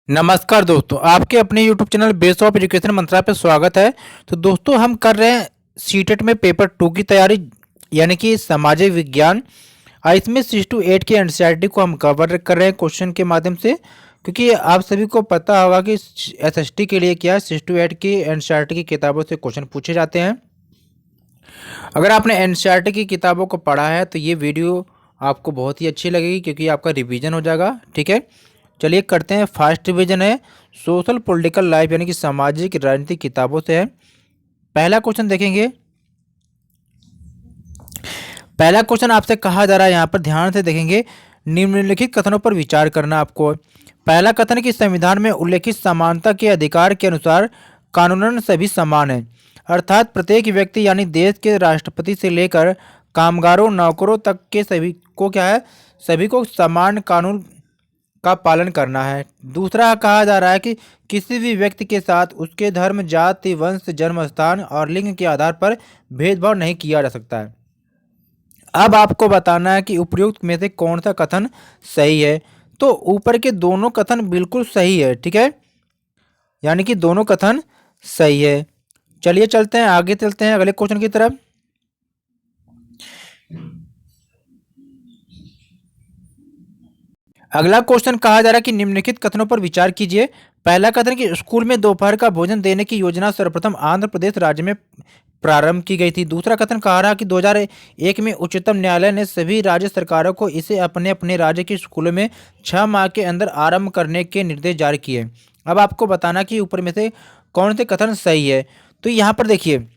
नमस्कार दोस्तों, आपके अपने YouTube channel base of education Mantra पे स्वागत है। तो दोस्तों हम कर रहे हैं सीटेट में पेपर 2 की तैयारी, यानी कि सामाजिक विज्ञान। इसमें 6 to 8 के एनसीईआरटी को हम कवर कर रहे हैं क्वेश्चन के माध्यम से, क्योंकि आप सभी को पता होगा कि एसएसटी के लिए क्या है, 6 to 8 की एनसीईआरटी की किताबों से क्वेश्चन पूछे जाते हैं। अगर आपने एनसीईआरटी की किताबों को पढ़ा है तो ये वीडियो आपको बहुत ही अच्छी लगेगी, क्योंकि आपका रिवीजन हो जाएगा। ठीक है, चलिए करते हैं। फर्स्ट रिवीजन है सोशल पॉलिटिकल लाइफ, यानी कि सामाजिक राजनीतिक किताबों से है। पहला क्वेश्चन देखेंगे। पहला क्वेश्चन आपसे कहा जा रहा है, यहाँ पर ध्यान से देखेंगे, निम्नलिखित कथनों पर विचार करना आपको। पहला कथन है कि संविधान में उल्लेखित समानता के अधिकार के अनुसार कानूनन सभी समान हैं, अर्थात प्रत्येक व्यक्ति यानी देश के राष्ट्रपति से लेकर कामगारों नौकरों तक के सभी को क्या है, सभी को समान कानून का पालन करना है। दूसरा कहा जा रहा है कि किसी भी व्यक्ति के साथ उसके धर्म, जाति, वंश, जन्म स्थान और लिंग के आधार पर भेदभाव नहीं किया जा सकता है। अब आपको बताना है कि उपयुक्त में से कौन सा कथन सही है। तो ऊपर के दोनों कथन बिल्कुल सही है, ठीक है, यानी कि दोनों कथन सही है। चलिए चलते हैं, आगे चलते हैं अगले क्वेश्चन की तरफ। अगला क्वेश्चन कहा जा रहा है कि निम्नलिखित कथनों पर विचार कीजिए। पहला कथन कि स्कूल में दोपहर का भोजन देने की योजना सर्वप्रथम आंध्र प्रदेश राज्य में प्रारंभ की गई थी। दूसरा कथन कहा रहा कि 2001 में उच्चतम न्यायालय ने सभी राज्य सरकारों को इसे अपने अपने राज्य के स्कूलों में 6 माह के अंदर आरंभ करने के निर्देश जारी किए। अब आपको बताना कि ऊपर में से कौन से कथन सही है। तो यहाँ पर देखिए,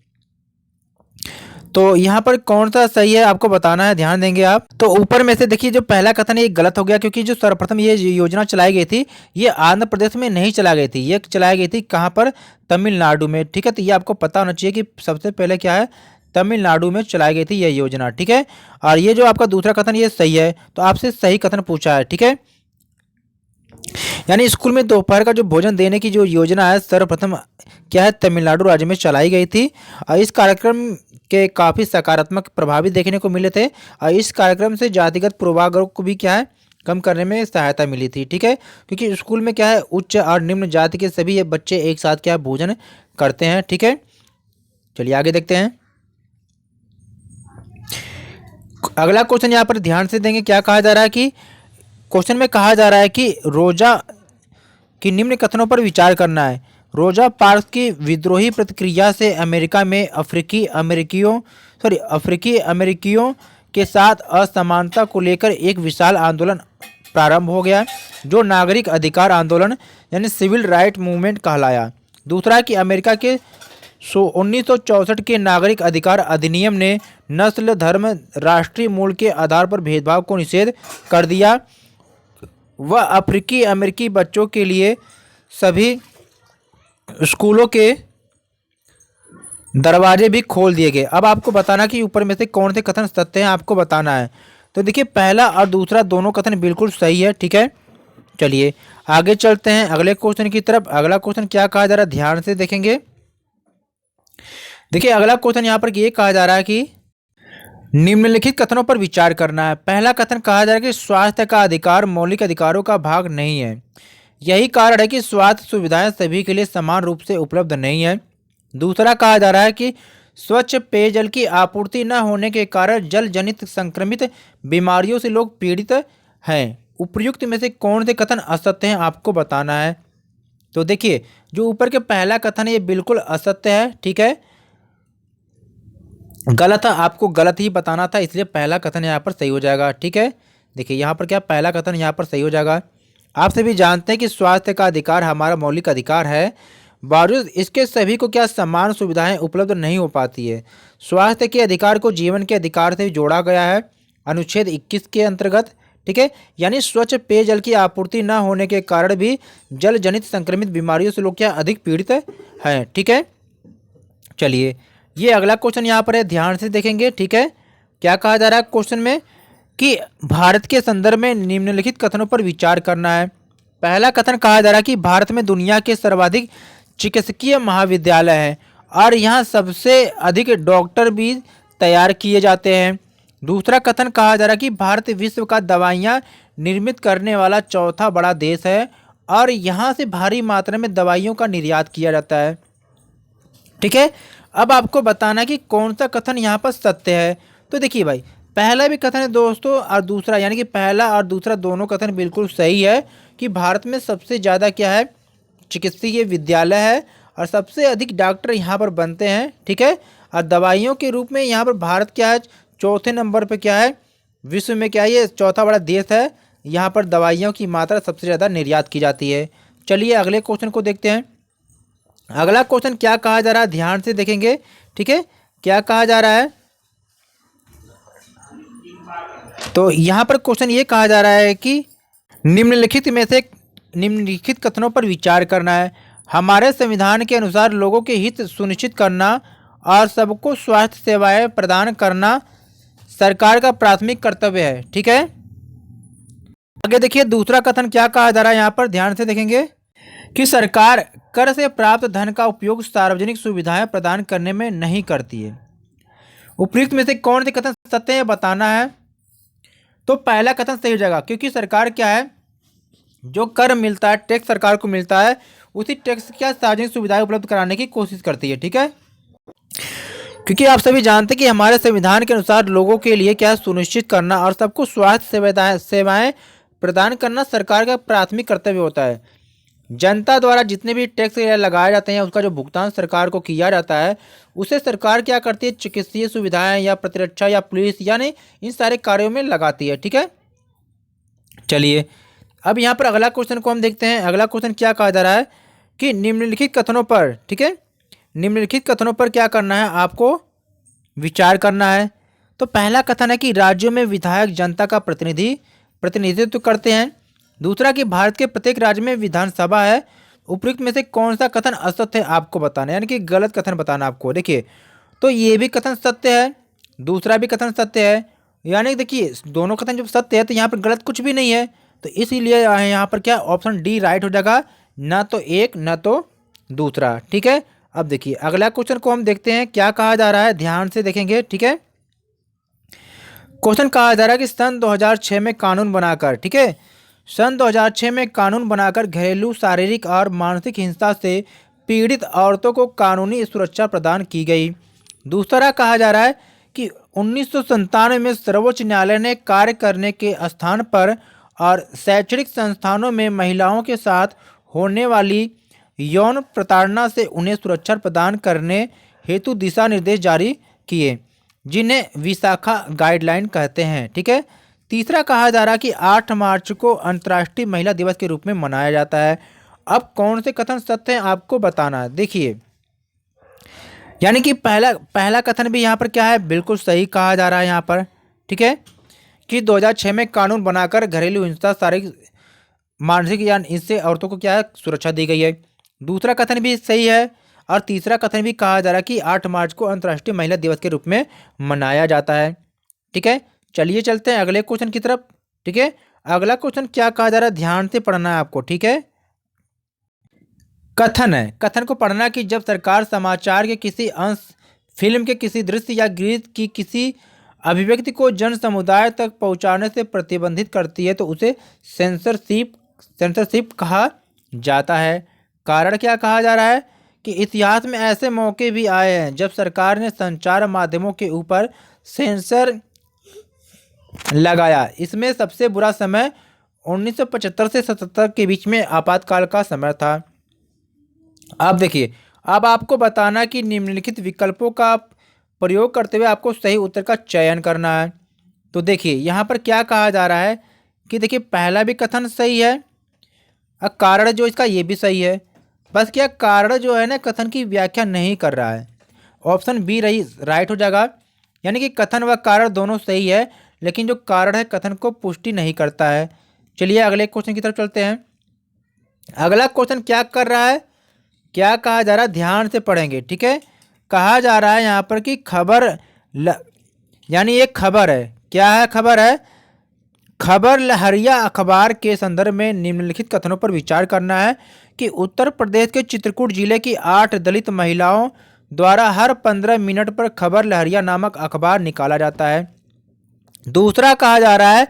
तो यहाँ पर कौन सा सही है आपको बताना है, ध्यान देंगे आप। तो ऊपर में से देखिए, जो पहला कथन है ये गलत हो गया, क्योंकि जो सर्वप्रथम ये योजना चलाई गई थी ये आंध्र प्रदेश में नहीं चलाई गई थी, ये चलाई गई थी कहाँ पर, तमिलनाडु में। ठीक है, तो ये आपको पता होना चाहिए कि सबसे पहले क्या है, तमिलनाडु में चलाई गई थी यह योजना। ठीक है, और ये जो आपका दूसरा कथन ये सही है, तो आपसे सही कथन पूछा है। ठीक है, यानी स्कूल में दोपहर का जो भोजन देने की जो योजना है सर्वप्रथम क्या है, तमिलनाडु राज्य में चलाई गई थी। और इस कार्यक्रम के काफ़ी सकारात्मक प्रभाव देखने को मिले थे, और इस कार्यक्रम से जातिगत पूर्वाग्रह को भी क्या है, कम करने में सहायता मिली थी। ठीक है, क्योंकि स्कूल में क्या है, उच्च और निम्न जाति के सभी ये बच्चे एक साथ क्या है, भोजन करते हैं। ठीक है, चलिए आगे देखते हैं। अगला क्वेश्चन यहाँ पर ध्यान से देंगे, क्या कहा जा रहा है कि क्वेश्चन में कहा जा रहा है कि रोजा की निम्न कथनों पर विचार करना है। रोजा पार्क्स की विद्रोही प्रतिक्रिया से अमेरिका में अफ्रीकी अमेरिकियों के साथ असमानता को लेकर एक विशाल आंदोलन प्रारंभ हो गया, जो नागरिक अधिकार आंदोलन यानी सिविल राइट मूवमेंट कहलाया। दूसरा कि अमेरिका के 1964 के नागरिक अधिकार अधिनियम ने नस्ल, धर्म, राष्ट्रीय मूल के आधार पर भेदभाव को निषेध कर दिया। वह अफ्रीकी अमेरिकी बच्चों के लिए सभी स्कूलों के दरवाजे भी खोल दिए गए। अब आपको बताना कि ऊपर में से कौन से कथन सत्य हैं, आपको बताना है। तो देखिए, पहला और दूसरा दोनों कथन बिल्कुल सही है। ठीक है, चलिए आगे चलते हैं अगले क्वेश्चन की तरफ। अगला क्वेश्चन क्या कहा जा रहा है, ध्यान से देखेंगे। देखिए अगला क्वेश्चन यहाँ पर ये कहा जा रहा है कि निम्नलिखित कथनों पर विचार करना है। पहला कथन कहा जा रहा है कि स्वास्थ्य का अधिकार मौलिक अधिकारों का भाग नहीं है। यही कारण है कि स्वास्थ्य सुविधाएं सभी के लिए समान रूप से उपलब्ध नहीं है। दूसरा कहा जा रहा है कि स्वच्छ पेयजल की आपूर्ति न होने के कारण जल जनित संक्रमित बीमारियों से लोग पीड़ित हैं। उपर्युक्त में से कौन से कथन असत्य हैं, आपको बताना है। तो देखिए, जो ऊपर के पहला कथन है ये बिल्कुल असत्य है। ठीक है, गलत है, आपको गलत ही बताना था, इसलिए पहला कथन यहाँ पर सही हो जाएगा। ठीक है, देखिए यहाँ पर क्या, पहला कथन यहाँ पर सही हो जाएगा। आप सभी जानते हैं कि स्वास्थ्य का अधिकार हमारा मौलिक अधिकार है, बावजूद इसके सभी को क्या समान सुविधाएं उपलब्ध नहीं हो पाती है। स्वास्थ्य के अधिकार को जीवन के अधिकार से जोड़ा गया है अनुच्छेद 21 के अंतर्गत। ठीक है, यानी स्वच्छ पेयजल की आपूर्ति न होने के कारण भी जल जनित संक्रमित बीमारियों से लोग क्या अधिक पीड़ित हैं। ठीक है, चलिए ये अगला क्वेश्चन यहाँ पर है, ध्यान से देखेंगे। ठीक है, क्या कहा जा रहा है क्वेश्चन में कि भारत के संदर्भ में निम्नलिखित कथनों पर विचार करना है। पहला कथन कहा जा रहा है कि भारत में दुनिया के सर्वाधिक चिकित्सकीय महाविद्यालय हैं और यहाँ सबसे अधिक डॉक्टर भी तैयार किए जाते हैं। दूसरा कथन कहा जा रहा है कि भारत विश्व का दवाइयाँ निर्मित करने वाला चौथा बड़ा देश है और यहाँ से भारी मात्रा में दवाइयों का निर्यात किया जाता है। ठीक है, अब आपको बताना है कि कौन सा कथन यहाँ पर सत्य है। तो देखिए भाई, पहला भी कथन है दोस्तों और दूसरा, यानी कि पहला और दूसरा दोनों कथन बिल्कुल सही है कि भारत में सबसे ज़्यादा क्या है, चिकित्सीय विद्यालय है और सबसे अधिक डॉक्टर यहाँ पर बनते हैं। ठीक है, और दवाइयों के रूप में यहाँ पर भारत क्या है, चौथे नंबर पर क्या है, विश्व में क्या है, ये चौथा बड़ा देश है। यहाँ पर दवाइयों की मात्रा सबसे ज़्यादा निर्यात की जाती है। चलिए अगले क्वेश्चन को देखते हैं। अगला क्वेश्चन क्या कहा जा रहा है, ध्यान से देखेंगे। ठीक है, क्या कहा जा रहा है, तो यहाँ पर क्वेश्चन ये कहा जा रहा है कि निम्नलिखित में से निम्नलिखित कथनों पर विचार करना है। हमारे संविधान के अनुसार लोगों के हित सुनिश्चित करना और सबको स्वास्थ्य सेवाएं प्रदान करना सरकार का प्राथमिक कर्तव्य है। ठीक है, आगे देखिए दूसरा कथन क्या कहा जा रहा है, यहाँ पर ध्यान से देखेंगे कि सरकार कर से प्राप्त धन का उपयोग सार्वजनिक सुविधाएं प्रदान करने में नहीं करती है। उपयुक्त में से कौन से कथन सत्य है बताना है। तो पहला कथन सही हो जाएगा, क्योंकि सरकार क्या है, जो कर मिलता है, टैक्स सरकार को मिलता है, उसी टैक्स क्या सार्वजनिक सुविधाएं उपलब्ध कराने की कोशिश करती है। ठीक है, क्योंकि आप सभी जानते हैं कि हमारे संविधान के अनुसार लोगों के लिए क्या सुनिश्चित करना और सबको स्वास्थ्य सेवाएं प्रदान करना सरकार का प्राथमिक कर्तव्य होता है। जनता द्वारा जितने भी टैक्स लगाए जाते हैं उसका जो भुगतान सरकार को किया जाता है, उसे सरकार क्या करती है, चिकित्सीय सुविधाएं या प्रतिरक्षा या पुलिस यानी इन सारे कार्यों में लगाती है। ठीक है, चलिए अब यहाँ पर अगला क्वेश्चन को हम देखते हैं। अगला क्वेश्चन क्या कहा जा रहा है कि निम्नलिखित कथनों पर, ठीक है, निम्नलिखित कथनों पर क्या करना है, आपको विचार करना है। तो पहला कथन है कि राज्यों में विधायक जनता का प्रतिनिधित्व करते हैं। दूसरा कि भारत के प्रत्येक राज्य में विधानसभा है। उपयुक्त में से कौन सा कथन असत्य है आपको बताना है, यानी कि गलत कथन बताना आपको। देखिए, तो ये भी कथन सत्य है, दूसरा भी कथन सत्य है, यानी देखिए दोनों कथन जब सत्य है तो यहाँ पर गलत कुछ भी नहीं है। तो इसीलिए यहाँ पर क्या ऑप्शन डी राइट हो जाएगा, ना तो एक ना तो दूसरा। ठीक है, अब देखिए अगला क्वेश्चन को हम देखते हैं क्या कहा जा रहा है, ध्यान से देखेंगे। ठीक है, क्वेश्चन कहा जा रहा है कि सन 2006 में कानून बनाकर, ठीक है, सन 2006 में कानून बनाकर घरेलू शारीरिक और मानसिक हिंसा से पीड़ित औरतों को कानूनी सुरक्षा प्रदान की गई। दूसरा कहा जा रहा है कि 1997 में सर्वोच्च न्यायालय ने कार्य करने के स्थान पर और शैक्षणिक संस्थानों में महिलाओं के साथ होने वाली यौन प्रताड़ना से उन्हें सुरक्षा प्रदान करने हेतु दिशा निर्देश जारी किए, जिन्हें विशाखा गाइडलाइन कहते हैं। ठीक है, तीसरा कहा जा रहा है कि 8 मार्च को अंतर्राष्ट्रीय महिला दिवस के रूप में मनाया जाता है। अब कौन से कथन सत्य हैं आपको बताना है। देखिए, यानी कि पहला कथन भी यहाँ पर क्या है, बिल्कुल सही कहा जा रहा है यहाँ पर। ठीक है, कि 2006 में कानून बनाकर घरेलू हिंसा शारीरिक मानसिक या इससे औरतों को क्या है, सुरक्षा दी गई है। दूसरा कथन भी सही है और तीसरा कथन भी कहा जा रहा है कि 8 मार्च को अंतर्राष्ट्रीय महिला दिवस के रूप में मनाया जाता है। ठीक है, चलिए चलते हैं अगले क्वेश्चन की तरफ। ठीक है, अगला क्वेश्चन क्या कहा जा रहा है, ध्यान से पढ़ना है आपको। ठीक है, कथन है, कथन को पढ़ना कि जब सरकार समाचार के किसी अंश, फिल्म के किसी दृश्य या गीत की किसी अभिव्यक्ति को जन समुदाय तक पहुंचाने से प्रतिबंधित करती है तो उसे सेंसरशिप कहा जाता है। कारण क्या कहा जा रहा है कि इतिहास में ऐसे मौके भी आए हैं जब सरकार ने संचार माध्यमों के ऊपर सेंसर लगाया। इसमें सबसे बुरा समय 1975 से 77 के बीच में आपातकाल का समय था। अब देखिए, अब आपको बताना कि निम्नलिखित विकल्पों का प्रयोग करते हुए आपको सही उत्तर का चयन करना है। तो देखिए यहाँ पर क्या कहा जा रहा है कि देखिए पहला भी कथन सही है और कारण जो इसका ये भी सही है, बस क्या कारण जो है ना कथन की व्याख्या नहीं कर रहा है। ऑप्शन बी राइट हो जाएगा, यानी कि कथन व कारण दोनों सही है लेकिन जो कारण है कथन को पुष्टि नहीं करता है। चलिए अगले क्वेश्चन की तरफ चलते हैं। अगला क्वेश्चन क्या कर रहा है, क्या कहा जा रहा है, ध्यान से पढ़ेंगे। ठीक है, कहा जा रहा है यहाँ पर कि यानी एक खबर है, क्या है, खबर है, खबर लहरिया अखबार के संदर्भ में निम्नलिखित कथनों पर विचार करना है कि उत्तर प्रदेश के चित्रकूट जिले की 8 दलित महिलाओं द्वारा हर 15 मिनट पर खबर लहरिया नामक अखबार निकाला जाता है। दूसरा कहा जा रहा है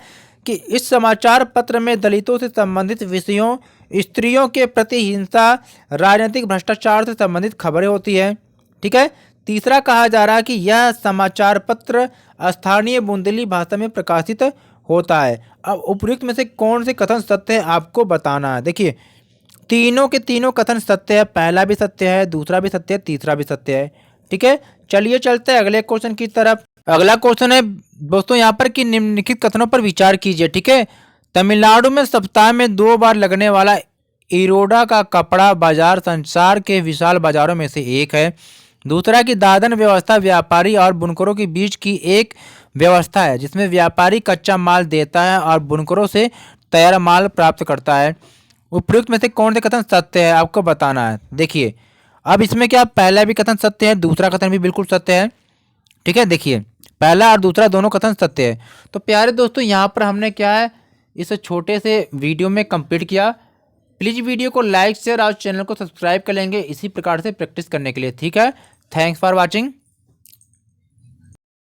कि इस समाचार पत्र में दलितों से संबंधित विषयों स्त्रियों के प्रति हिंसा, राजनीतिक भ्रष्टाचार से संबंधित खबरें होती है। ठीक है। तीसरा कहा जा रहा है कि यह समाचार पत्र स्थानीय बुंदेली भाषा में प्रकाशित होता है। अब उपयुक्त में से कौन से कथन सत्य है आपको बताना है। देखिए तीनों के तीनों कथन सत्य है, पहला भी सत्य है, दूसरा भी सत्य है, तीसरा भी सत्य है। ठीक है, चलिए चलते हैं अगले क्वेश्चन की तरफ। अगला क्वेश्चन है दोस्तों यहाँ पर कि निम्नलिखित कथनों पर विचार कीजिए। ठीक है, तमिलनाडु में सप्ताह में 2 बार लगने वाला इरोडा का कपड़ा बाजार संसार के विशाल बाजारों में से एक है। दूसरा कि दादन व्यवस्था व्यापारी और बुनकरों के बीच की एक व्यवस्था है जिसमें व्यापारी कच्चा माल देता है और बुनकरों से तैयार माल प्राप्त करता है। उपयुक्त में से कौन से कथन सत्य है आपको बताना है। देखिए अब इसमें क्या पहला भी कथन सत्य है, दूसरा कथन भी बिल्कुल सत्य है। ठीक है, देखिए पहला और दूसरा दोनों कथन सत्य है। तो प्यारे दोस्तों यहाँ पर हमने क्या है इस छोटे से वीडियो में कंप्लीट किया। प्लीज़ वीडियो को लाइक शेयर और चैनल को सब्सक्राइब कर लेंगे इसी प्रकार से प्रैक्टिस करने के लिए। ठीक है, थैंक्स फॉर वॉचिंग।